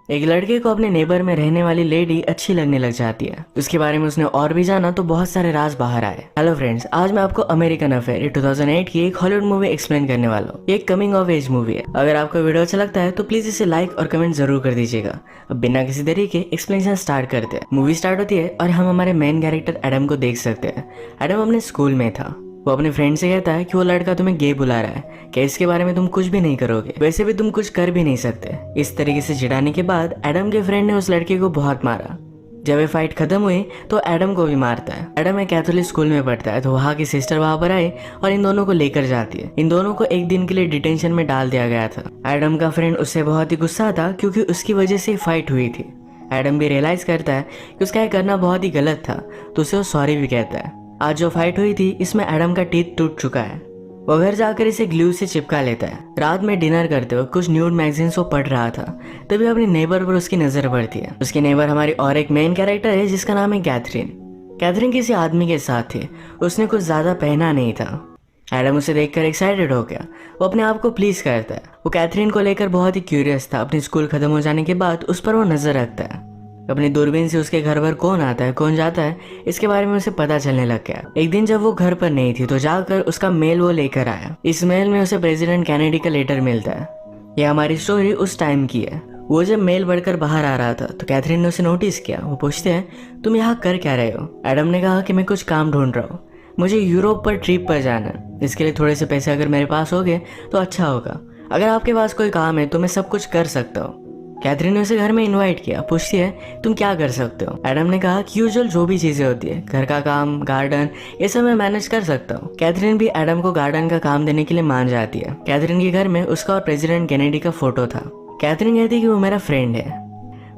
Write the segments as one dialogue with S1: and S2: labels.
S1: एक लड़के को अपने नेबर में रहने वाली लेडी अच्छी लगने लग जाती है। उसके बारे में उसने और भी जाना तो बहुत सारे राज बाहर आए। हेलो फ्रेंड्स, आज मैं आपको अमेरिकन अफेयर 2008 की एक हॉलीवुड मूवी एक्सप्लेन करने वाला हूँ। ये एक कमिंग ऑफ एज मूवी है। अगर आपको वीडियो अच्छा लगता है तो प्लीज इसे लाइक और कमेंट जरूर कर दीजिएगा। अब बिना किसी देरी के एक्सप्लेनेशन स्टार्ट करते हैं। मूवी स्टार्ट होती है और हम हमारे मेन कैरेक्टर एडम को देख सकते हैं। एडम अपने स्कूल में था। वो अपने फ्रेंड से कहता है कि वो लड़का तुम्हें गे बुला रहा है, कि इसके बारे में तुम कुछ भी नहीं करोगे, वैसे भी तुम कुछ कर भी नहीं सकते। इस तरीके से चिढ़ाने के बाद एडम के फ्रेंड ने उस लड़के को बहुत मारा। जब ये फाइट खत्म हुई तो एडम को भी मारता है। एडम एक कैथोलिक स्कूल में पढ़ता है तो वहाँ की सिस्टर वहाँ पर आई और इन दोनों को लेकर जाती है। इन दोनों को एक दिन के लिए डिटेंशन में डाल दिया गया था। एडम का फ्रेंड उससे बहुत ही गुस्सा था क्योंकि उसकी वजह से फाइट हुई थी। एडम भी रियलाइज करता है कि उसका ये करना बहुत ही गलत था तो उसे वो सॉरी भी कहता है। आज जो फाइट हुई थी इसमें एडम का टीथ टूट चुका है। वो घर जाकर इसे ग्लू से चिपका लेता है। रात में डिनर करते हुए कुछ न्यूड मैगजीन्स वो पढ़ रहा था, तभी अपनी नेबर पर उसकी नजर पड़ती है। उसकी नेबर हमारी और एक मेन कैरेक्टर है जिसका नाम है कैथरीन। कैथरीन किसी आदमी के साथ थी। उसने कुछ ज्यादा पहना नहीं था। एडम उसे देखकर एक्साइटेड हो गया। वो अपने आप को प्लीज करता है। वो कैथरीन को लेकर बहुत ही क्यूरियस था। अपनी स्कूल खत्म हो जाने के बाद उस पर वो नजर रखता है। अपनी दूरबीन से उसके घर पर कौन आता है कौन जाता है इसके बारे में उसे पता चलने लग गया। एक दिन जब वो घर पर नहीं थी तो जाकर उसका मेल वो लेकर आया। इस मेल में उसे प्रेसिडेंट कैनेडी का लेटर मिलता है। यह हमारी स्टोरी उस टाइम की है। वो जब मेल बढ़कर बाहर आ रहा था तो कैथरीन ने उसे नोटिस किया। वो पूछते हैं तुम यहाँ कर क्या रहे हो। एडम ने कहा कि मैं कुछ काम ढूंढ रहा हूँ, मुझे यूरोप पर ट्रिप पर जाना है। इसके लिए थोड़े से पैसे अगर मेरे पास हो गए तो अच्छा होगा। अगर आपके पास कोई काम है तो मैं सब कुछ कर सकता हूँ। कैथरीन ने उसे घर में इनवाइट किया। पूछती है तुम क्या कर सकते हो। एडम ने कहा कि यूजुअल जो भी चीजें होती है, घर का काम, गार्डन, ये सब मैं मैनेज कर सकता हूँ। कैथरीन भी एडम को गार्डन का काम देने के लिए मान जाती है। कैथरीन के घर में उसका और प्रेसिडेंट कैनेडी का फोटो था। कैथरीन कहती है कि वो मेरा फ्रेंड है।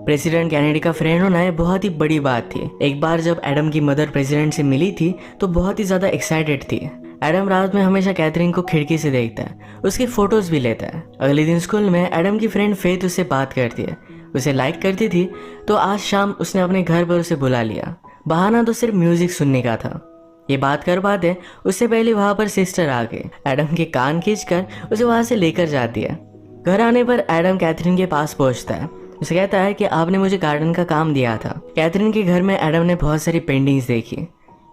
S1: प्रेसिडेंट कैनेडी का फ्रेंड होना है बहुत ही बड़ी बात थी। एक बार जब एडम की मदर प्रेसिडेंट से मिली थी तो बहुत ही ज्यादा एक्साइटेड थी। एडम रात में हमेशा कैथरीन को खिड़की से देखता है, उसकी फोटोज भी लेता है। अगले दिन स्कूल में एडम की फ्रेंड फेथ उससे बात करती है, उसे लाइक करती थी तो आज शाम उसने अपने घर पर उसे बुला लिया। बहाना तो सिर्फ म्यूजिक सुनने का था। ये बात कर पाते उससे पहले वहां पर सिस्टर आ गई। एडम के कान खींचकर उसे वहां से लेकर जाती है। घर आने पर एडम कैथरीन के पास पहुंचता है। उसे कहता है कि आपने मुझे गार्डन का काम दिया था। कैथरीन के घर में एडम ने बहुत सारी पेंटिंग्स देखी।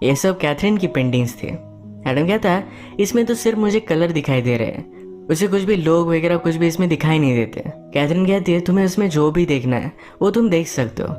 S1: ये सब कैथरीन की पेंटिंग्स थी। एडम कहता है इसमें तो सिर्फ मुझे कलर दिखाई दे रहे हैं, उसे कुछ भी लोग वगैरह कुछ भी इसमें दिखाई नहीं देते। कैथरीन कहती है तुम्हें इसमें जो भी देखना है वो तुम देख सकते हो,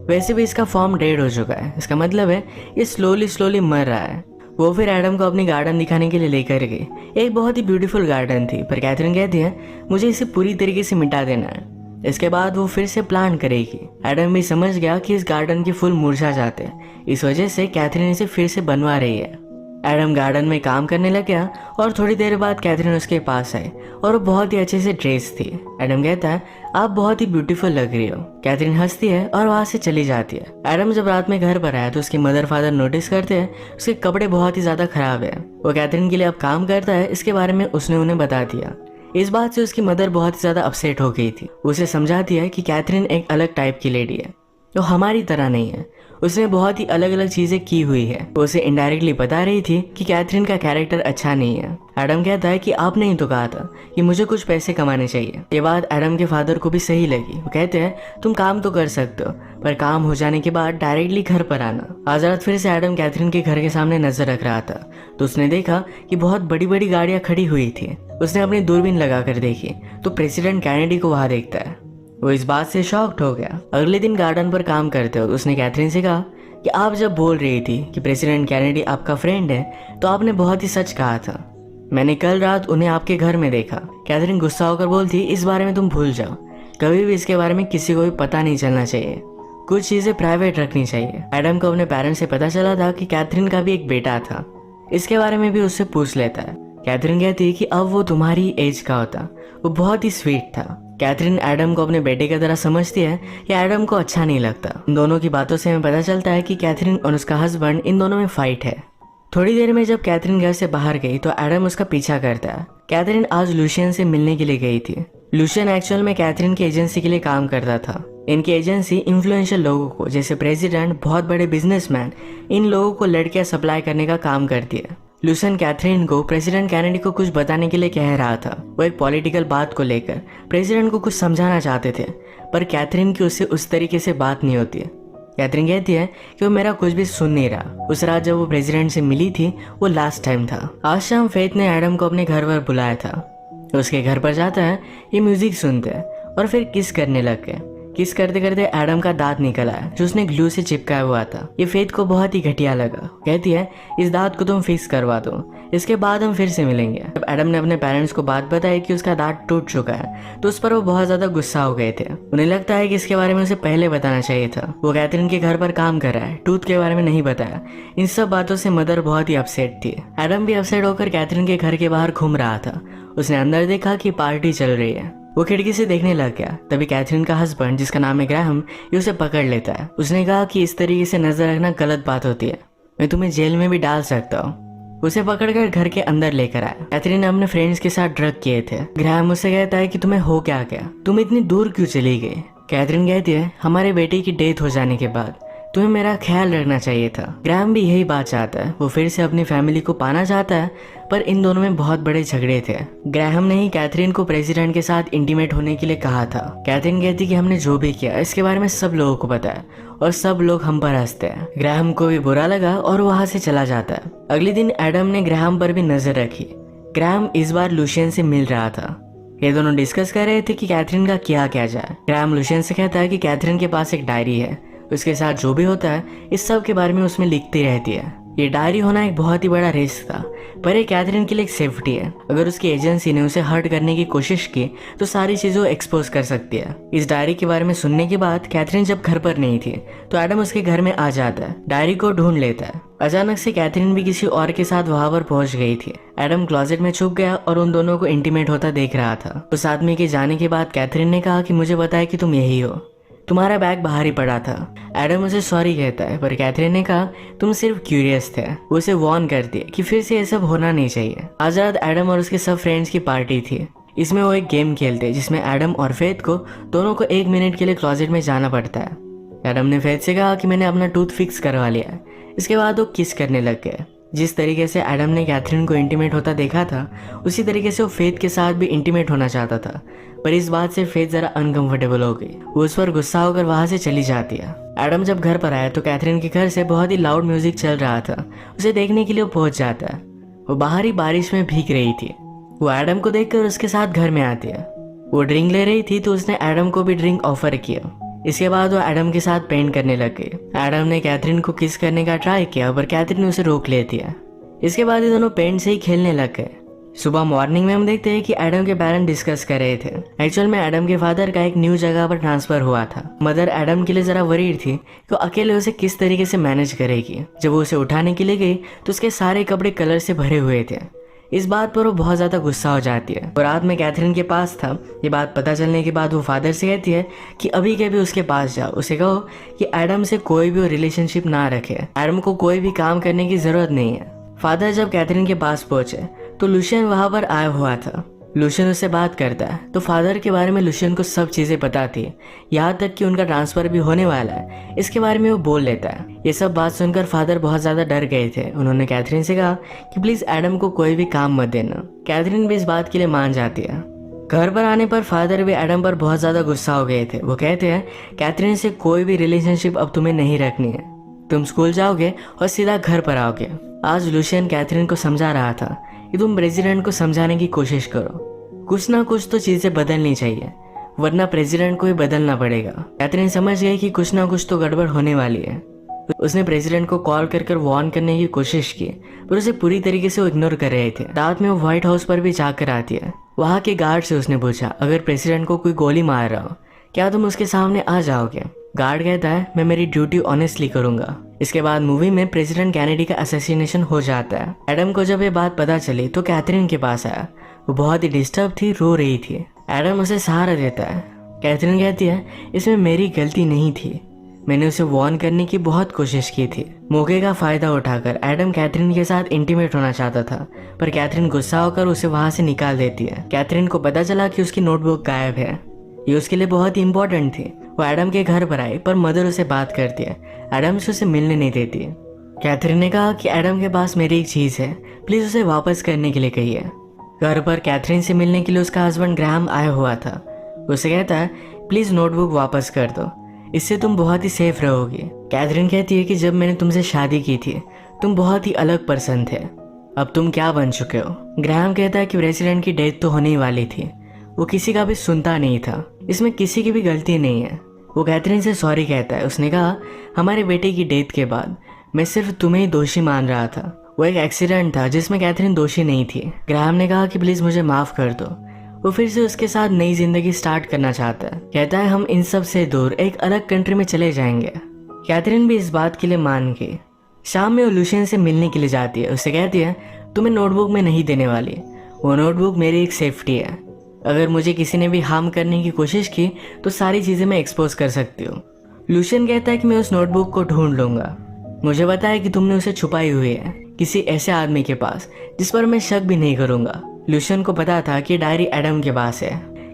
S1: वैसे भी इसका फॉर्म डेड हो चुका है, इसका मतलब है ये स्लोली स्लोली मर रहा है। वो फिर एडम को अपनी गार्डन दिखाने के लिए लेकर गई। एक बहुत ही ब्यूटीफुल गार्डन थी, पर कैथरीन कहती है मुझे इसे पूरी तरीके से मिटा देना है, इसके बाद वो फिर से प्लान करेगी। एडम भी समझ गया कि इस गार्डन के फूल मुरझा जाते हैं, इस वजह से कैथरीन इसे फिर से बनवा रही है। एडम गार्डन में काम करने लग गया और थोड़ी देर बाद कैथरीन उसके पास आई और वो बहुत ही अच्छे से ड्रेस थी। एडम कहता है आप बहुत ही ब्यूटीफुल लग रही हो। कैथरीन हंसती है और वहां से चली जाती है। एडम जब रात में घर पर आया तो उसके मदर फादर नोटिस करते हैं उसके कपड़े बहुत ही ज्यादा खराब है। वो कैथरीन के लिए अब काम करता है, इसके बारे में उसने उन्हें बता दिया। इस बात से उसकी मदर बहुत ही ज्यादा अपसेट हो गई थी। उसे समझाती है कि कैथरीन एक अलग टाइप की लेडी है, वो हमारी तरह नहीं है, उसने बहुत ही अलग अलग चीजें की हुई है। वो उसे इनडायरेक्टली बता रही थी कि कैथरीन का कैरेक्टर अच्छा नहीं है। एडम कहता है कि आपने ही तो कहा था कि मुझे कुछ पैसे कमाने चाहिए। ये बात एडम के फादर को भी सही लगी। वो कहते हैं तुम काम तो कर सकते हो, पर काम हो जाने के बाद डायरेक्टली घर पर आना। आज रात फिर से एडम कैथरीन के घर के सामने नजर रख रहा था तो उसने देखा कि बहुत बड़ी बड़ी गाड़ियां खड़ी हुई थी। उसने अपनी दूरबीन लगाकर देखी तो प्रेसिडेंट कैनेडी को वहां देखता है। वो इस बात से शॉक्ड हो गया। अगले दिन गार्डन पर काम करते हो उसने कैथरीन से कहा कि आप जब बोल रही थी कि प्रेसिडेंट कैनेडी आपका फ्रेंड है तो आपने बहुत ही सच कहा था। मैंने कल रात उन्हें आपके घर में देखा। कैथरीन गुस्सा होकर बोलती इस बारे में तुम भूल जाओ, कभी भी इसके बारे में किसी को भी पता नहीं चलना चाहिए, कुछ चीजें प्राइवेट रखनी चाहिए। एडम को अपने पेरेंट्स से पता चला था कि कैथरीन का भी एक बेटा था, इसके बारे में भी उससे पूछ लेता है। कैथरीन कहती कि अब वो तुम्हारी एज का होता, वो बहुत ही स्वीट था। कैथरीन एडम को अपने बेटे की तरह समझती है कि एडम को अच्छा नहीं लगता। इन दोनों की बातों से हमें पता चलता है कि कैथरीन और उसका हस्बैंड इन दोनों में फाइट है। थोड़ी देर में जब कैथरीन घर से बाहर गई तो एडम उसका पीछा करता है। कैथरीन आज लूशियन से मिलने के लिए गई थी। लूशियन एक्चुअल में कैथरीन की एजेंसी के लिए काम करता था। इनकी एजेंसी इन्फ्लुएंशियल लोगों को जैसे प्रेसिडेंट, बहुत बड़े बिजनेसमैन, इन लोगों को लड़कियां सप्लाई करने का काम करती है। लूसन कैथरीन को प्रेसिडेंट कैनेडी को कुछ बताने के लिए कह रहा था। वो एक पॉलिटिकल बात को लेकर प्रेसिडेंट को कुछ समझाना चाहते थे, पर कैथरीन की उससे उस तरीके से बात नहीं होती है। कैथरीन कहती है कि वो मेरा कुछ भी सुन नहीं रहा। उस रात जब वो प्रेसिडेंट से मिली थी वो लास्ट टाइम था। आज शाम फेथ ने एडम को अपने घर पर बुलाया था। उसके घर पर जाता है, ये म्यूजिक सुनते हैं और फिर किस करने लग गए। किस करते करते एडम का दांत निकल आया जो उसने ग्लू से चिपकाया हुआ था। ये फेथ को बहुत ही घटिया लगा। कहती है इस दांत को तुम फिक्स करवा दो, इसके बाद हम फिर से मिलेंगे। जब एडम ने अपने पेरेंट्स को बात बताई कि उसका दांत टूट चुका है तो उस पर वो बहुत ज्यादा गुस्सा हो गए थे। उन्हें लगता है कि इसके बारे में उसे पहले बताना चाहिए था। वो कैथरीन के घर पर काम कर रहा है, टूथ के बारे में नहीं बताया। इन सब बातों से मदर बहुत ही अपसेट थी। एडम भी अपसेट होकर कैथरीन के घर के बाहर घूम रहा था। उसने अंदर देखा कि पार्टी चल रही है। वो खिड़की से देखने लग गया। तभी कैथरीन का हस्बैंड जिसका नाम है ग्राहम ये उसे पकड़ लेता है। उसने कहा कि इस तरीके से नजर रखना गलत बात होती है, मैं तुम्हें जेल में भी डाल सकता हूँ। उसे पकड़कर घर के अंदर लेकर आया। कैथरीन ने अपने फ्रेंड्स के साथ ड्रग किए थे। ग्राहम उसे कहता है कि तुम्हें हो क्या गया, तुम इतनी दूर क्यों चली गई। कैथरीन कहती है हमारे बेटे की डेथ हो जाने के बाद तुम्हें मेरा ख्याल रखना चाहिए था। ग्राहम भी यही बात चाहता है। वो फिर से अपनी फैमिली को पाना चाहता है, पर इन दोनों में बहुत बड़े झगड़े थे। ग्राहम ने ही कैथरीन को प्रेसिडेंट के साथ इंटीमेट होने के लिए कहा था। कैथरीन कहती कि हमने जो भी किया इसके बारे में सब लोगों को पता है और सब लोग हम पर हंसते हैं। ग्राहम को भी बुरा लगा और वहां से चला जाता है। अगले दिन एडम ने ग्राहम पर भी नजर रखी। ग्राहम इस बार लुशियन से मिल रहा था। ये दोनों डिस्कस कर रहे थे कि कैथरीन का क्या किया जाए। ग्राहम लुशियन से कहता है कि कैथरीन के पास एक डायरी है, उसके साथ जो भी होता है इस सब के बारे में उसमें लिखती रहती है। ये डायरी होना एक बहुत ही बड़ा रिस्क था, पर ये कैथरीन के लिए एक सेफ्टी है। अगर उसकी एजेंसी ने उसे हर्ट करने की कोशिश की तो सारी चीजों एक्सपोज कर सकती है। इस डायरी के बारे में सुनने के बाद कैथरीन जब घर पर नहीं थी तो एडम उसके घर में आ जाता है, डायरी को ढूंढ लेता है। अचानक से कैथरीन भी किसी और के साथ वहां पर पहुंच गई थी। एडम क्लोजेट में छुप गया और उन दोनों को इंटीमेट होता देख रहा था। उस आदमी के जाने के बाद कैथरीन ने कहा कि मुझे बताया कि तुम यही हो, तुम्हारा बैग बाहर ही पड़ा था। एडम उसे सॉरी कहता है, पर कैथरीन ने कहा तुम सिर्फ क्यूरियस थे। वो उसे वार्न करती है कि फिर से ये सब होना नहीं चाहिए। आज रात एडम और उसके सब फ्रेंड्स की पार्टी थी। इसमें वो एक गेम खेलते हैं जिसमें एडम और फेथ को दोनों को 1 मिनट के लिए क्लोजेट में जाना पड़ता है। एडम ने फेथ से कहा कि मैंने अपना टूथ फिक्स करवा लिया है। इसके बाद वो किस करने लग गए। जिस तरीके से एडम ने कैथरीन को इंटीमेट होता देखा था उसी तरीके से वो फेथ के साथ भी इंटीमेट होना चाहता था, पर इस बात से फेथ जरा अनकंफर्टेबल हो गई। वो उस पर गुस्सा होकर वहां से चली जाती है। एडम जब घर पर आया तो कैथरीन के घर से बहुत ही लाउड म्यूजिक चल रहा था। उसे देखने के लिए वो पहुंच जाता है। वो बाहरी बारिश में भीग रही थी। वो एडम को देखकर उसके साथ घर में आती है। वो ड्रिंक ले रही थी तो उसने एडम को भी ड्रिंक ऑफर किया। इसके बाद वो एडम के साथ पेंट करने लग गई। एडम ने कैथरीन को किस करने का ट्राई किया पर कैथरीन उसे रोक लेती है। इसके बाद ये दोनों पेंट से ही खेलने लग गए। सुबह मॉर्निंग में हम देखते हैं कि एडम के पेरेंट्स डिस्कस कर रहे थे। एक्चुअल में एडम के फादर का एक न्यू जगह पर ट्रांसफर हुआ था। मदर एडम के लिए जरा वरीड थी कि अकेले उसे किस तरीके से मैनेज करेगी। जब वो उसे उठाने के लिए गई तो उसके सारे कपड़े कलर से भरे हुए थे। इस बात पर वो बहुत ज्यादा गुस्सा हो जाती है। और रात में कैथरीन के पास था। ये बात पता चलने के बाद वो फादर से कहती है कि अभी के भी उसके पास जाओ, उसे कहो कि एडम से कोई भी रिलेशनशिप ना रखे, एडम को कोई भी काम करने की जरूरत नहीं है। फादर जब कैथरीन के पास पहुंचे तो लुशियन वहां पर आया हुआ था। लुशियन उससे बात करता है तो फादर के बारे में लुशियन को सब चीजें पता थी, यहाँ तक कि उनका ट्रांसफर भी होने वाला है, इसके बारे में वो बोल लेता है। ये सब बात सुनकर फादर बहुत ज्यादा डर गए थे। उन्होंने कैथरीन से कहा कि प्लीज एडम को कोई भी काम मत देना। कैथरीन भी इस बात के लिए मान जाती है। घर पर आने पर फादर भी एडम पर बहुत ज्यादा गुस्सा हो गए थे। वो कहते हैं कैथरीन से कोई भी रिलेशनशिप अब तुम्हें नहीं रखनी है, तुम स्कूल जाओगे और सीधा घर पर आओगे। आज लुशियन कैथरीन को समझा रहा था कि तुम प्रेसिडेंट को समझाने की कोशिश करो, कुछ ना कुछ तो चीजें बदलनी चाहिए, वरना प्रेसिडेंट को ही बदलना पड़ेगा। कैथरीन समझ गई कि कुछ ना कुछ तो गड़बड़ होने वाली है। उसने प्रेसिडेंट को कॉल कर वार्न करने की कोशिश की, पर उसे पूरी तरीके से वो इग्नोर कर रहे थे। रात में वो व्हाइट हाउस पर भी जाकर आती है। वहाँ के गार्ड से उसने पूछा अगर प्रेसिडेंट को कोई गोली मार रहा हो क्या तुम उसके सामने आ जाओगे। गार्ड कहता है मैं मेरी ड्यूटी ऑनेस्टली करूंगा। इसके बाद मूवी में प्रेसिडेंट कैनेडी का असैसिनेशन हो जाता है। एडम को जब ये बात पता चली तो कैथरीन के पास आया। वो बहुत ही डिस्टर्ब थी, रो रही थी। एडम उसे सहारा देता है। कैथरीन कहती है इसमें मेरी गलती नहीं थी, मैंने उसे वार्न करने की बहुत कोशिश की थी। मौके का फायदा उठाकर एडम कैथरीन के साथ इंटीमेट होना चाहता था, पर कैथरीन गुस्सा होकर उसे वहां से निकाल देती है। कैथरीन को पता चला कि उसकी नोटबुक गायब है। ये उसके लिए बहुत ही इंपॉर्टेंट थी। वो एडम के घर पर आई पर मदर उसे बात करती है। एडम से उसे मिलने नहीं देती। कैथरीन ने कहा कि एडम के पास मेरी एक चीज है, प्लीज उसे वापस करने के लिए कहिए। घर पर कैथरीन से मिलने के लिए उसका हस्बैंड ग्राहम आया हुआ था। उसे कहता है प्लीज नोटबुक वापस कर दो, इससे तुम बहुत ही सेफ रहोगी। कैथरीन कहती है कि जब मैंने तुमसे शादी की थी तुम बहुत ही अलग पर्सन थे, अब तुम क्या बन चुके हो। ग्राहम कहता है कि प्रेसिडेंट की डेथ तो होने ही वाली थी, वो किसी का भी सुनता नहीं था, इसमें किसी की भी गलती नहीं है। वो कैथरीन से सॉरी कहता है। उसने कहा हमारे बेटे की डेथ के बाद मैं सिर्फ तुम्हें ही दोषी मान रहा था, वो एक एक्सीडेंट था जिसमें कैथरीन दोषी नहीं थी। ग्राहम ने कहा कि प्लीज मुझे माफ कर दो। वो फिर से उसके साथ नई जिंदगी स्टार्ट करना चाहता है। कहता है हम इन सब से दूर एक अलग कंट्री में चले जाएंगे। कैथरीन भी इस बात के लिए मान गई। शाम में वो लूशियन से मिलने के लिए जाती है। उससे कहती है तुम्हें नोटबुक में नहीं देने वाली, वो नोटबुक मेरी एक सेफ्टी है, अगर मुझे किसी ने भी हार्म करने की कोशिश की तो सारी चीजें मैं एक्सपोज कर सकती हूँ। लूशियन कहता है कि मैं उस नोटबुक को ढूंढ लूंगा, मुझे पता है कि तुमने उसे छुपाई हुई है किसी ऐसे आदमी के पास जिस पर मैं शक भी नहीं करूंगा। लूशियन को पता था कि डायरी एडम के पास है।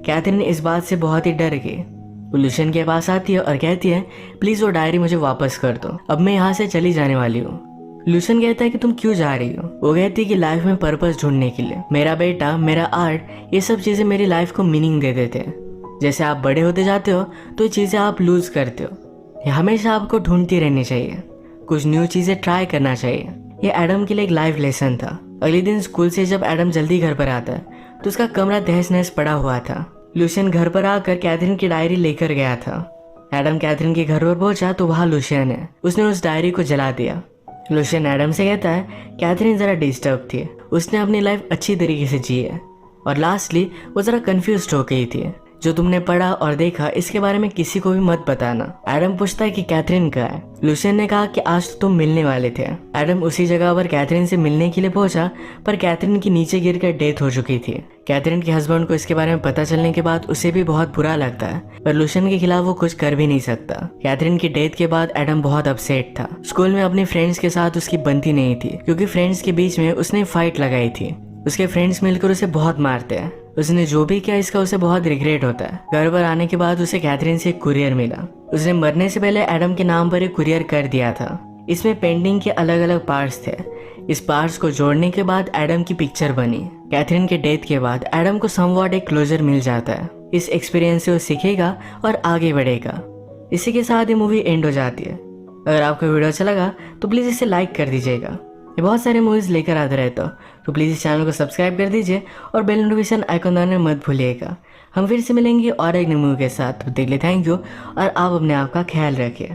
S1: कैथरीन इस बात से बहुत ही डर गई। वो लूशियन के पास आती है और कहती है प्लीज वो डायरी मुझे वापस कर दो, अब मैं यहाँ से चली जाने वाली हूँ। लूशियन कहता है कि तुम क्यों जा रही हो। वो कहती है कि लाइफ में पर्पस ढूंढने के लिए। मेरा बेटा, मेरा आर्ट, ये सब चीजें मेरी लाइफ को मीनिंग दे देते हैं। जैसे आप बड़े होते जाते हो तो ये चीजें आप लूज करते हो, ये हमेशा आपको ढूंढती रहनी चाहिए, कुछ न्यू चीजें ट्राई करना चाहिए। ये एडम के लिए एक लाइफ लेसन था। अगले दिन स्कूल से जब एडम जल्दी घर पर आता है तो उसका कमरा तहस नहस पड़ा हुआ था। लूशियन घर पर आकर कैथरीन की डायरी लेकर गया था। एडम कैथरीन के घर पर पहुंचा तो वहाँ लूशियन है। उसने उस डायरी को जला दिया। लूशियन एडम से कहता है कैथरीन जरा डिस्टर्ब थी, उसने अपनी लाइफ अच्छी तरीके से जी है और लास्टली वो जरा कंफ्यूज हो गई थी। जो तुमने पढ़ा और देखा इसके बारे में किसी को भी मत बताना। एडम पूछता है कि कैथरीन कहाँ है। लूशियन ने कहा कि आज तो तुम मिलने वाले थे। एडम उसी जगह पर कैथरीन से मिलने के लिए पहुंचा पर कैथरीन की नीचे गिरकर डेथ हो चुकी थी। कैथरीन के हस्बैंड को इसके बारे में पता चलने के बाद उसे भी बहुत बुरा लगता है पर लूशियन के खिलाफ वो कुछ कर भी नहीं सकता। कैथरीन की डेथ के बाद एडम बहुत अपसेट था। स्कूल में अपने फ्रेंड्स के साथ उसकी बनती नहीं थी क्योंकि फ्रेंड्स के बीच में उसने फाइट लगाई थी। उसके फ्रेंड्स मिलकर उसे बहुत मारते हैं। उसने जो भी किया इसका उसे बहुत रिग्रेट होता है। घर पर आने के बाद उसे कैथरीन से एक कुरियर मिला। उसने मरने से पहले एडम के नाम पर एक कुरियर कर दिया था। इसमें पेंटिंग के अलग अलग पार्ट्स थे। इस पार्ट्स को जोड़ने के बाद एडम की पिक्चर बनी। कैथरीन के डेथ के बाद एडम को समवॉट एक क्लोजर मिल जाता है। इस एक्सपीरियंस से वो सीखेगा और आगे बढ़ेगा। इसी के साथ ये मूवी एंड हो जाती है। अगर आपको वीडियो अच्छा लगा तो प्लीज़ इसे लाइक कर दीजिएगा। ये बहुत सारे मूवीज़ लेकर आते रहता हूँ तो प्लीज़ इस चैनल को सब्सक्राइब कर दीजिए और बेल नोटिफिकेशन आइकन दबाना मत भूलिएगा। हम फिर से मिलेंगे और एक नई मूवी के साथ। तो देख ले थैंक यू और आप अपने आप का ख्याल रखिए।